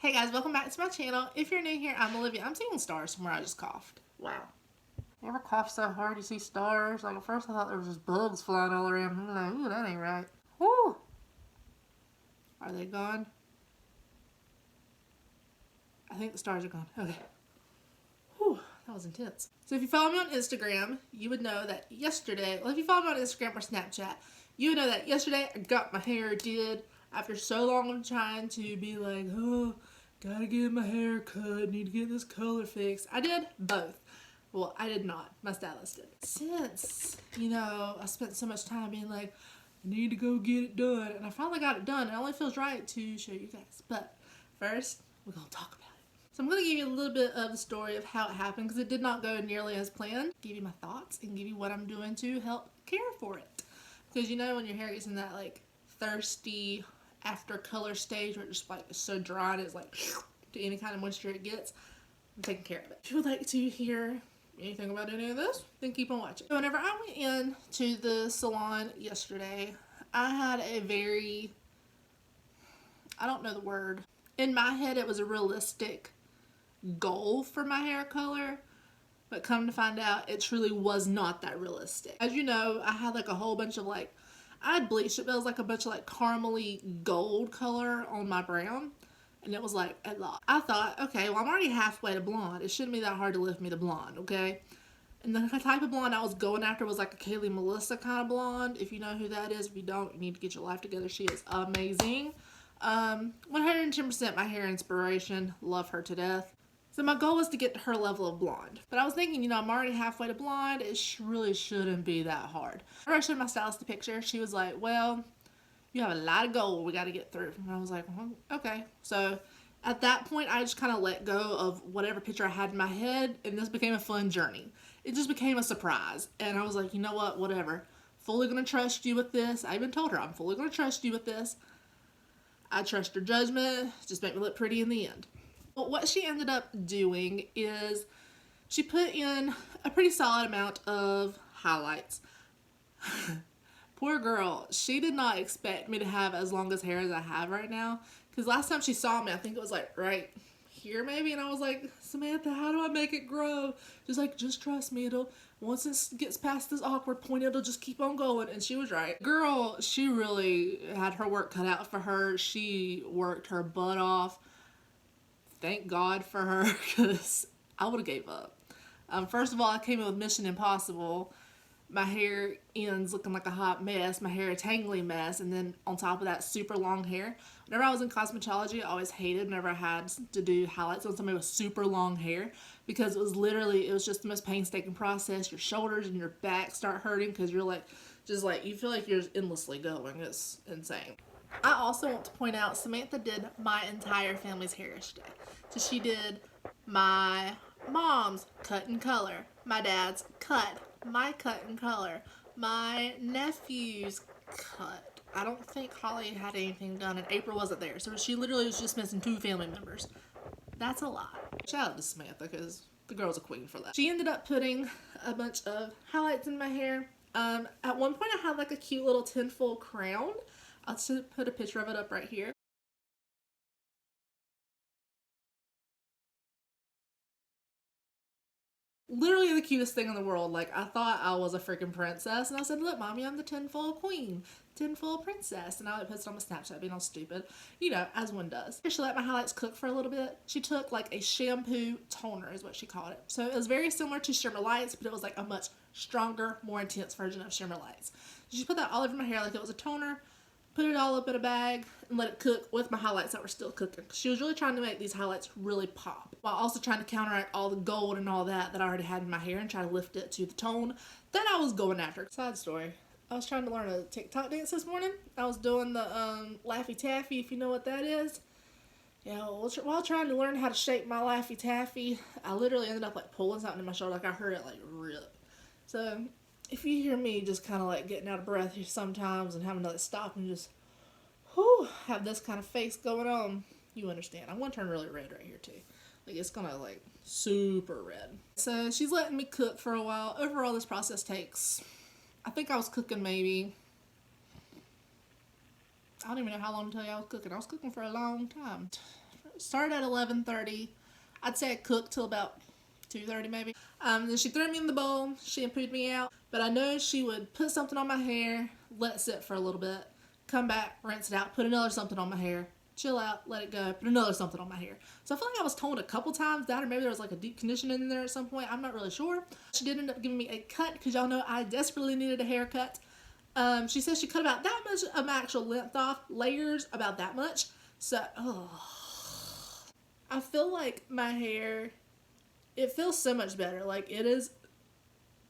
Hey guys, welcome back to my channel. If you're new here, I'm Olivia. I'm seeing stars somewhere. I just coughed. Wow. You ever cough so hard you see stars? Like at first I thought there was just bugs flying all around. I'm like, ooh, that ain't right. Whoo! Are they gone? I think the stars are gone. Okay. Whew, that was intense. So if you follow me on Instagram, you would know that yesterday, well if you follow me on Instagram or Snapchat, you would know that yesterday I got my hair did after so long of trying to be like, oh, gotta get my hair cut, need to get this color fixed. I did both. Well, I did not. My stylist did. Since, I spent so much time being like, I need to go get it done. And I finally got it done. It only feels right to show you guys. But first, we're going to talk about it. So I'm going to give you a little bit of the story of how it happened because it did not go nearly as planned. Give you my thoughts and give you what I'm doing to help care for it. Because when your hair gets in that like thirsty after color stage where it just like is so dry and it's like to any kind of moisture it gets, I'm taking care of it. If you would like to hear anything about any of this, then keep on watching. So whenever I went in to the salon yesterday, I had a very, I don't know the word. In my head, it was a realistic goal for my hair color, but come to find out, it truly was not that realistic. As you know, I had like a whole bunch of like, I had bleached it, but it was like a bunch of like caramely gold color on my brown. And it was like a lot. I thought, okay, well I'm already halfway to blonde. It shouldn't be that hard to lift me to blonde, okay? And the type of blonde I was going after was like a Kaylee Melissa kind of blonde. If you know who that is, if you don't, you need to get your life together. She is amazing. 110% my hair inspiration. Love her to death. So my goal was to get to her level of blonde. But I was thinking, I'm already halfway to blonde. It really shouldn't be that hard. After I showed my stylist the picture, she was like, well, you have a lot of gold we got to get through. And I was like, well, okay. So at that point, I just kind of let go of whatever picture I had in my head, and this became a fun journey. It just became a surprise. And I was like, you know what, whatever. Fully going to trust you with this. I even told her, I'm fully going to trust you with this. I trust your judgment. Just make me look pretty in the end. But what she ended up doing is she put in a pretty solid amount of highlights. Poor girl, she did not expect me to have as long as hair as I have right now. Because last time she saw me, I think it was like right here maybe. And I was like, Samantha, how do I make it grow? She's like, just trust me. Once it gets past this awkward point, it'll just keep on going. And she was right. Girl, she really had her work cut out for her. She worked her butt off. Thank God for her, because I would have gave up. First of all, I came in with Mission Impossible. My hair ends looking like a hot mess. My hair a tangly mess. And then on top of that, super long hair. Whenever I was in cosmetology, I always hated whenever I had to do highlights on somebody with super long hair. Because it was just the most painstaking process. Your shoulders and your back start hurting because you're like, you feel like you're endlessly going. It's insane. I also want to point out, Samantha did my entire family's hair yesterday. So she did my mom's cut and color, my dad's cut, my cut and color, my nephew's cut. I don't think Holly had anything done and April wasn't there. So she literally was just missing 2 family members. That's a lot. Shout out to Samantha because the girl's a queen for that. She ended up putting a bunch of highlights in my hair. At one point I had like a cute little tinfoil crown. I'll just put a picture of it up right here. Literally the cutest thing in the world. Like, I thought I was a freaking princess. And I said, look, mommy, I'm the tinfoil queen. Tinfoil princess. And I would post it on my Snapchat being all stupid. As one does. She let my highlights cook for a little bit. She took like a shampoo toner is what she called it. So it was very similar to Shimmer Lights, but it was like a much stronger, more intense version of Shimmer Lights. So she put that all over my hair like it was a toner. Put it all up in a bag and let it cook with my highlights that were still cooking. She was really trying to make these highlights really pop while also trying to counteract all the gold and all that I already had in my hair and try to lift it to the tone that I was going after. Side story. I was trying to learn a TikTok dance this morning. I was doing the Laffy Taffy, if you know what that is. Yeah, while trying to learn how to shape my Laffy Taffy, I literally ended up like pulling something in my shoulder. Like I heard it like rip. So if you hear me just kind of like getting out of breath here sometimes and having to like stop and just have this kind of face going on, you understand. I'm going to turn really red right here too. Like it's going to like super red. So she's letting me cook for a while. Overall this process takes, I think I was cooking maybe, I don't even know how long to tell you I was cooking. I was cooking for a long time. Started at 11:30. I'd say I cooked till about 2:30 maybe. Then she threw me in the bowl, shampooed me out. But I know she would put something on my hair, let it sit for a little bit, come back, rinse it out, put another something on my hair, chill out, let it go, put another something on my hair. So I feel like I was told a couple times that, or maybe there was like a deep condition in there at some point. I'm not really sure. She did end up giving me a cut because y'all know I desperately needed a haircut. She says she cut about that much of my actual length off, layers about that much. So, I feel like my hair, it feels so much better. Like it is,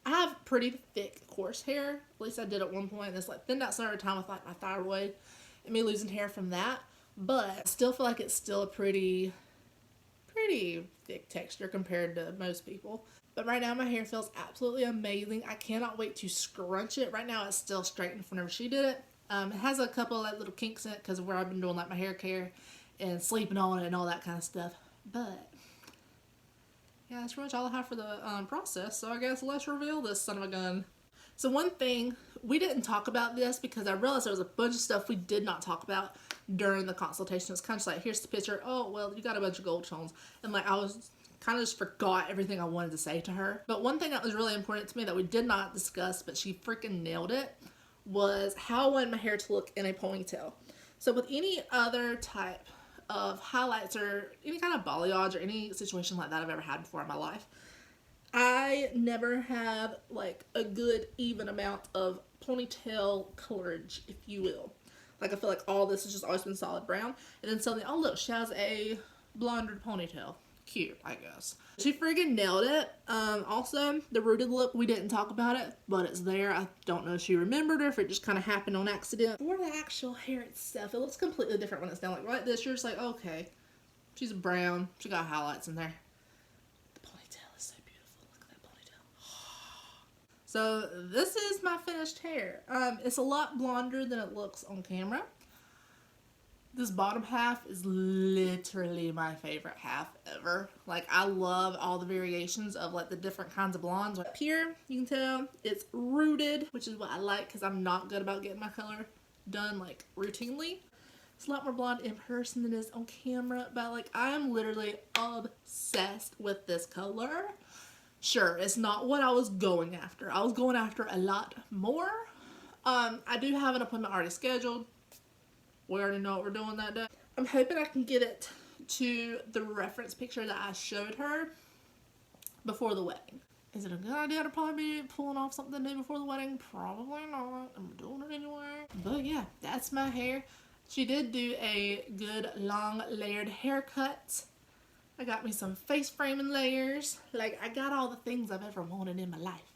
I have pretty thick, coarse hair. At least I did at one point. It's like thinned out some of the time with like my thyroid and me losing hair from that. But I still feel like it's still a pretty thick texture compared to most people. But right now my hair feels absolutely amazing. I cannot wait to scrunch it. Right now it's still straightened from whenever she did it. It has a couple of like little kinks in it because of where I've been doing like my hair care and sleeping on it and all that kind of stuff. But yeah, that's pretty much all I have for the process. So I guess let's reveal this son of a gun. So one thing, we didn't talk about this because I realized there was a bunch of stuff we did not talk about during the consultation. It's kind of just like, here's the picture. Oh, well, you got a bunch of gold tones. And like, I was kind of just forgot everything I wanted to say to her. But one thing that was really important to me that we did not discuss, but she freaking nailed it, was how I wanted my hair to look in a ponytail. So with any other type of highlights or any kind of balayage or any situation like that I've ever had before in my life, I never have like a good even amount of ponytail colorage, if you will. Like I feel like all this has just always been solid brown, and then suddenly, oh look, she has a blonde ponytail. Cute, I guess. She friggin' nailed it. Also, the rooted look, we didn't talk about it, but it's there. I don't know if she remembered or if it just kind of happened on accident. For the actual hair itself, it looks completely different when it's down. Like right this, you're just like, okay, she's brown. She got highlights in there. The ponytail is so beautiful. Look at that ponytail. So this is my finished hair. It's a lot blonder than it looks on camera. This bottom half is literally my favorite half ever. Like, I love all the variations of like the different kinds of blondes. Up here, you can tell it's rooted, which is what I like because I'm not good about getting my color done like routinely. It's a lot more blonde in person than it is on camera, but like I am literally obsessed with this color. Sure, it's not what I was going after. I was going after a lot more. I do have an appointment already scheduled. We already know what we're doing that day. I'm hoping I can get it to the reference picture that I showed her before the wedding. Is it a good idea to probably be pulling off something new before the wedding? Probably not. I'm doing it anyway. But yeah, that's my hair. She did do a good long layered haircut. I got me some face framing layers. Like, I got all the things I've ever wanted in my life.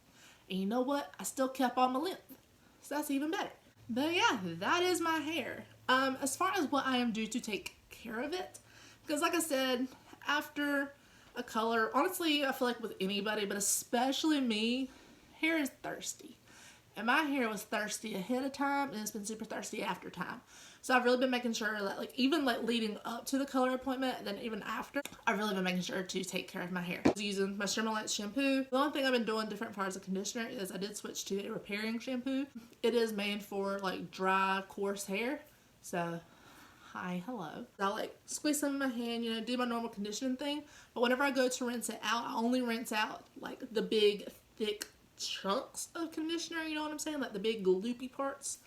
And you know what? I still kept all my length. So that's even better. But yeah, that is my hair. As far as what I am due to take care of it, because like I said, after a color, honestly, I feel like with anybody, but especially me, hair is thirsty. And my hair was thirsty ahead of time, and it's been super thirsty after time. So I've really been making sure that, like, even like leading up to the color appointment, and then even after, I've really been making sure to take care of my hair. I was using my Shimmer Lights shampoo. The only thing I've been doing different parts of conditioner is I did switch to a repairing shampoo. It is made for like dry, coarse hair. So, hi, hello. I like squeeze some in my hand, you know, do my normal conditioning thing. But whenever I go to rinse it out, I only rinse out like the big, thick chunks of conditioner, you know what I'm saying? Like the big loopy parts.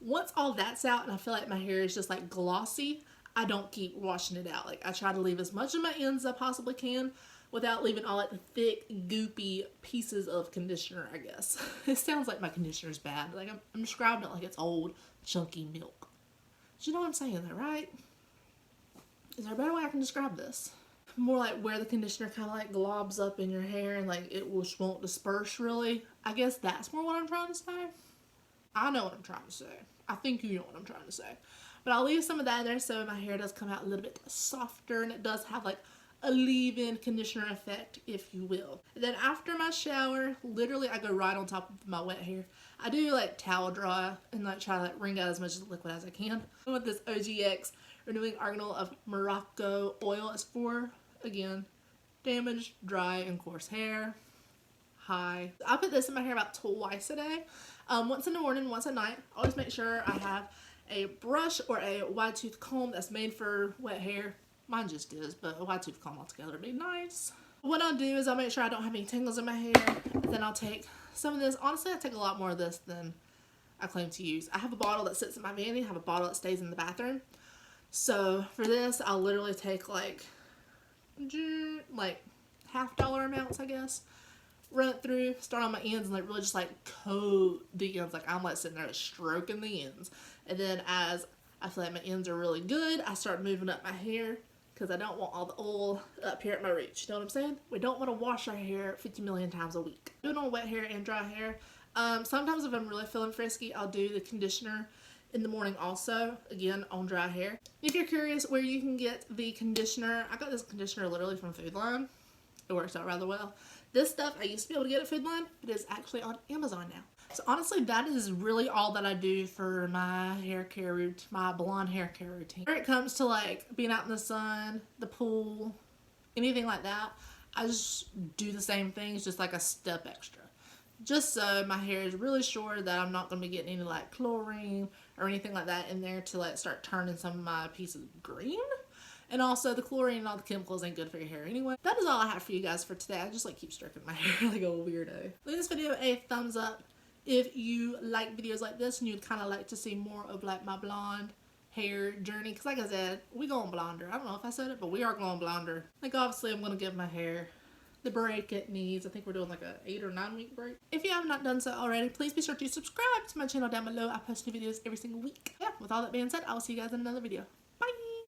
Once all that's out and I feel like my hair is just like glossy, I don't keep washing it out. Like I try to leave as much of my ends as I possibly can without leaving all like the thick, goopy pieces of conditioner, I guess. It sounds like my conditioner's bad. Like I'm describing it like it's old, chunky milk. Do you know what I'm saying though, right? Is there a better way I can describe this? More like where the conditioner kind of like globs up in your hair and like it just won't disperse really. I guess that's more what I'm trying to say. I know what I'm trying to say. I think you know what I'm trying to say. But I'll leave some of that in there so my hair does come out a little bit softer and it does have like a leave-in conditioner effect, if you will. And then after my shower, literally I go right on top of my wet hair. I do like towel dry and like try to like wring out as much of the liquid as I can. With this OGX Renewing Arganol of Morocco oil is for, again, damaged, dry, and coarse hair. Hi. I put this in my hair about twice a day. Once in the morning, once at night. Always make sure I have a brush or a wide tooth comb that's made for wet hair. Mine just is, but a wide tooth comb altogether would be nice. What I'll do is I'll make sure I don't have any tangles in my hair. Then I'll take some of this. Honestly, I take a lot more of this than I claim to use. I have a bottle that sits in my vanity. I have a bottle that stays in the bathroom. So for this, I'll literally take like $half amounts, I guess. Run it through, start on my ends, and like really just like coat the ends. Like I'm like sitting there stroking the ends. And then as I feel like my ends are really good, I start moving up my hair because I don't want all the oil up here at my roots. You know what I'm saying? We don't want to wash our hair 50 million times a week. Do it on wet hair and dry hair. Sometimes if I'm really feeling frisky, I'll do the conditioner in the morning also, again, on dry hair. If you're curious where you can get the conditioner, I got this conditioner literally from Food Line. It works out rather well. This stuff I used to be able to get at Food Line, but it's actually on Amazon now. So honestly, that is really all that I do for my hair care routine, my blonde hair care routine. When it comes to like being out in the sun, the pool, anything like that, I just do the same things, just like a step extra. Just so my hair is really sure that I'm not going to be getting any like chlorine or anything like that in there to like start turning some of my pieces green. And also the chlorine and all the chemicals ain't good for your hair anyway. That is all I have for you guys for today. I just like keep stroking my hair like a weirdo. Leave this video a thumbs up if you like videos like this and you'd kind of like to see more of like my blonde hair journey. Because like I said, we going blonder. I don't know if I said it, but we are going blonder. Like obviously I'm going to give my hair the break it needs. I think we're doing like a 8 or 9 week break. If you have not done so already, please be sure to subscribe to my channel down below. I post new videos every single week. Yeah, with all that being said, I will see you guys in another video.